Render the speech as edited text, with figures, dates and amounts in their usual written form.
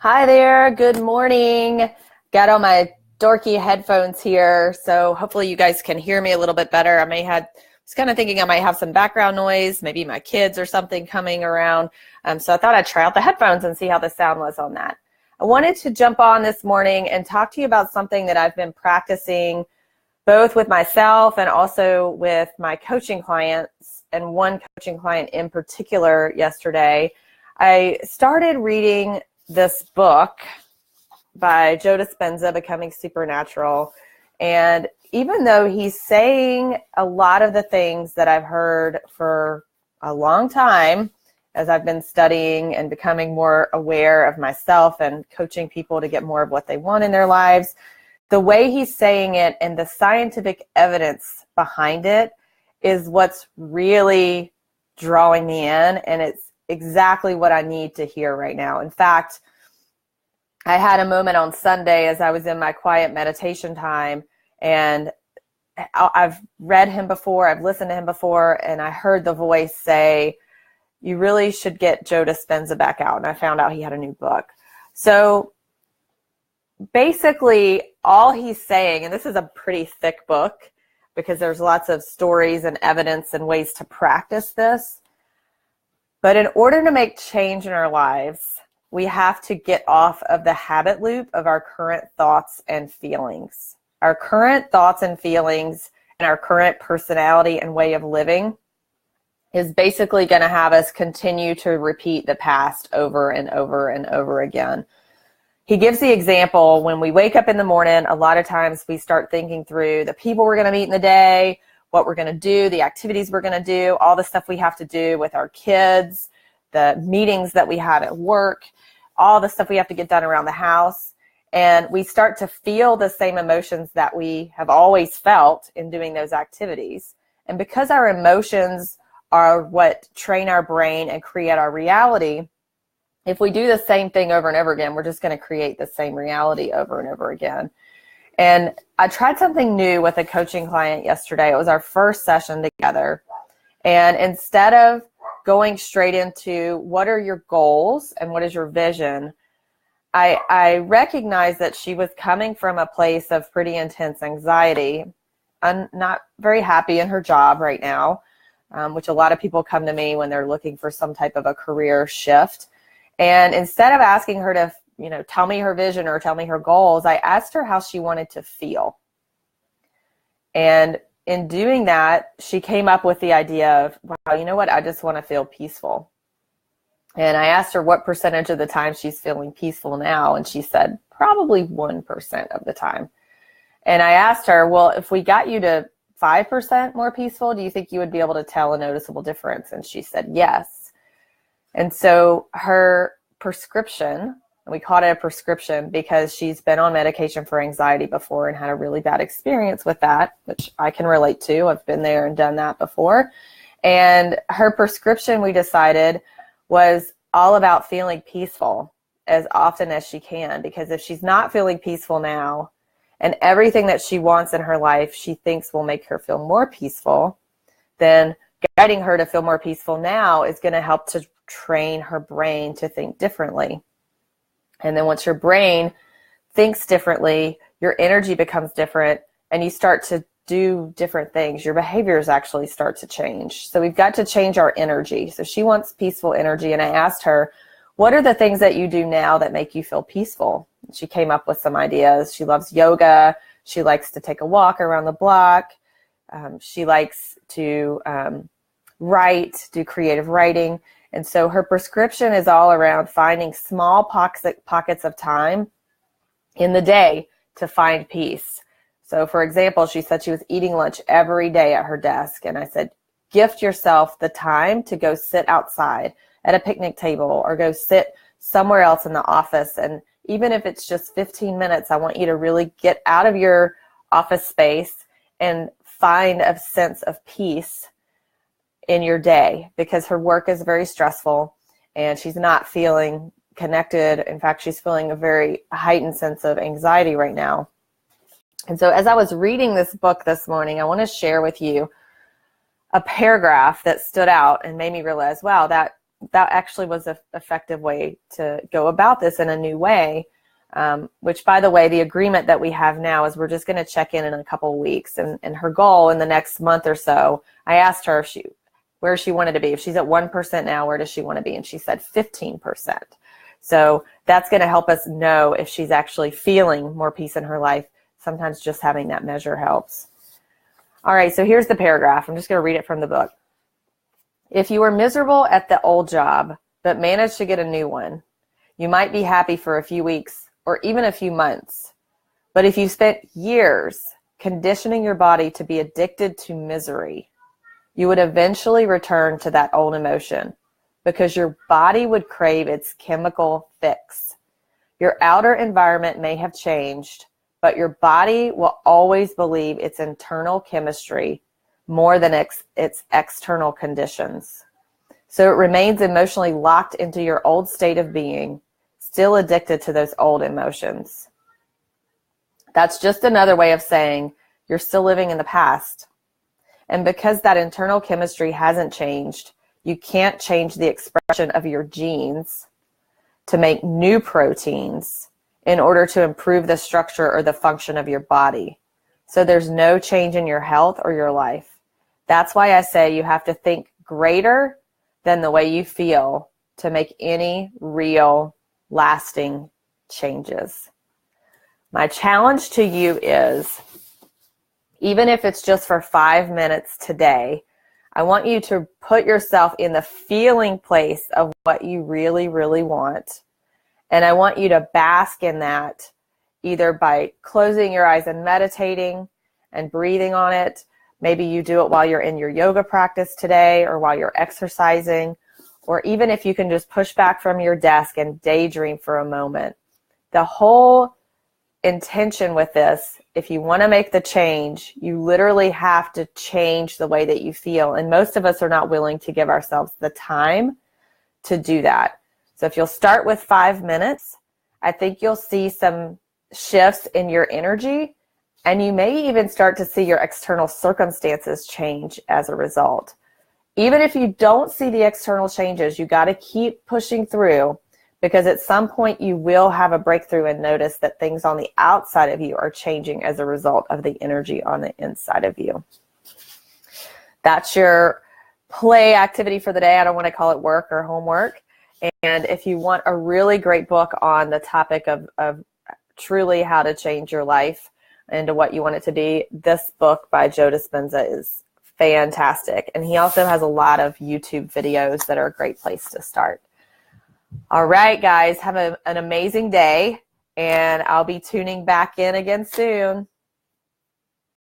Hi there. Good morning. Got on my dorky headphones here, so hopefully you guys can hear me a little bit better. Was kind of thinking I might have some background noise, maybe my kids or something coming around. So I thought I'd try out the headphones and see how the sound was on that. I wanted to jump on this morning and talk to you about something that I've been practicing both with myself and also with my coaching clients, and one coaching client in particular yesterday. I started reading this book by Joe Dispenza, Becoming Supernatural. And even though he's saying a lot of the things that I've heard for a long time, as I've been studying and becoming more aware of myself and coaching people to get more of what they want in their lives, the way he's saying it and the scientific evidence behind it is what's really drawing me in, and it's exactly what I need to hear right now. In fact, I had a moment on Sunday as I was in my quiet meditation time, and I've read him before, I've listened to him before, and I heard the voice say, you really should get Joe Dispenza back out. And I found out he had a new book. So basically all he's saying, and this is a pretty thick book because there's lots of stories and evidence and ways to practice this, but in order to make change in our lives, we have to get off of the habit loop of our current thoughts and feelings. Our current thoughts and feelings and our current personality and way of living is basically going to have us continue to repeat the past over and over and over again. He gives the example when we wake up in the morning, a lot of times we start thinking through the people we're going to meet in the day, what we're going to do, the activities we're going to do, all the stuff we have to do with our kids, the meetings that we have at work, all the stuff we have to get done around the house. And we start to feel the same emotions that we have always felt in doing those activities. And because our emotions are what train our brain and create our reality, if we do the same thing over and over again, we're just going to create the same reality over and over again. And I tried something new with a coaching client yesterday. It was our first session together. And instead of going straight into what are your goals and what is your vision, I recognized that she was coming from a place of pretty intense anxiety and not very happy in her job right now, which a lot of people come to me when they're looking for some type of a career shift. And instead of asking her to, tell me her vision or tell me her goals, I asked her how she wanted to feel. And in doing that, she came up with the idea of, wow, you know what? I just want to feel peaceful. And I asked her what percentage of the time she's feeling peaceful now. And she said, probably 1% of the time. And I asked her, well, if we got you to 5% more peaceful, do you think you would be able to tell a noticeable difference? And she said, yes. And so her prescription, and we called it a prescription because she's been on medication for anxiety before and had a really bad experience with that, which I can relate to. I've been there and done that before. And her prescription, we decided, was all about feeling peaceful as often as she can, because if she's not feeling peaceful now and everything that she wants in her life she thinks will make her feel more peaceful, then guiding her to feel more peaceful now is going to help to train her brain to think differently. And then once your brain thinks differently, your energy becomes different and you start to do different things. Your behaviors actually start to change. So we've got to change our energy. So she wants peaceful energy. And I asked her, what are the things that you do now that make you feel peaceful? And she came up with some ideas. She loves yoga. She likes to take a walk around the block. She likes to write, do creative writing. And so her prescription is all around finding small pockets of time in the day to find peace. So for example, she said she was eating lunch every day at her desk. And I said, gift yourself the time to go sit outside at a picnic table or go sit somewhere else in the office. And even if it's just 15 minutes, I want you to really get out of your office space and find a sense of peace in your day, because her work is very stressful and she's not feeling connected. In fact, she's feeling a very heightened sense of anxiety right now. And so as I was reading this book this morning, I want to share with you a paragraph that stood out and made me realize, wow, that that actually was an effective way to go about this in a new way. Which, by the way, the agreement that we have now is we're just going to check in a couple of weeks. And her goal in the next month or so, I asked her where she wanted to be. If she's at 1% now, where does she want to be? And she said 15%. So that's going to help us know if she's actually feeling more peace in her life. Sometimes just having that measure helps. All right, so here's the paragraph. I'm just going to read it from the book. If you were miserable at the old job, but managed to get a new one, you might be happy for a few weeks or even a few months. But if you spent years conditioning your body to be addicted to misery, you would eventually return to that old emotion because your body would crave its chemical fix. Your outer environment may have changed, but your body will always believe its internal chemistry more than its external conditions. So it remains emotionally locked into your old state of being, still addicted to those old emotions. That's just another way of saying you're still living in the past. And because that internal chemistry hasn't changed, you can't change the expression of your genes to make new proteins in order to improve the structure or the function of your body. So there's no change in your health or your life. That's why I say you have to think greater than the way you feel to make any real lasting changes. My challenge to you is, even if it's just for 5 minutes today, I want you to put yourself in the feeling place of what you really, really want. And I want you to bask in that, either by closing your eyes and meditating and breathing on it. Maybe you do it while you're in your yoga practice today or while you're exercising, or even if you can just push back from your desk and daydream for a moment. The whole intention with this, if you want to make the change, you literally have to change the way that you feel. And most of us are not willing to give ourselves the time to do that. So if you'll start with 5 minutes, I think you'll see some shifts in your energy, and you may even start to see your external circumstances change as a result. Even if you don't see the external changes, you got to keep pushing through, because at some point you will have a breakthrough and notice that things on the outside of you are changing as a result of the energy on the inside of you. That's your play activity for the day. I don't want to call it work or homework. And if you want a really great book on the topic of truly how to change your life into what you want it to be, this book by Joe Dispenza is fantastic. And he also has a lot of YouTube videos that are a great place to start. All right, guys, have an amazing day, and I'll be tuning back in again soon.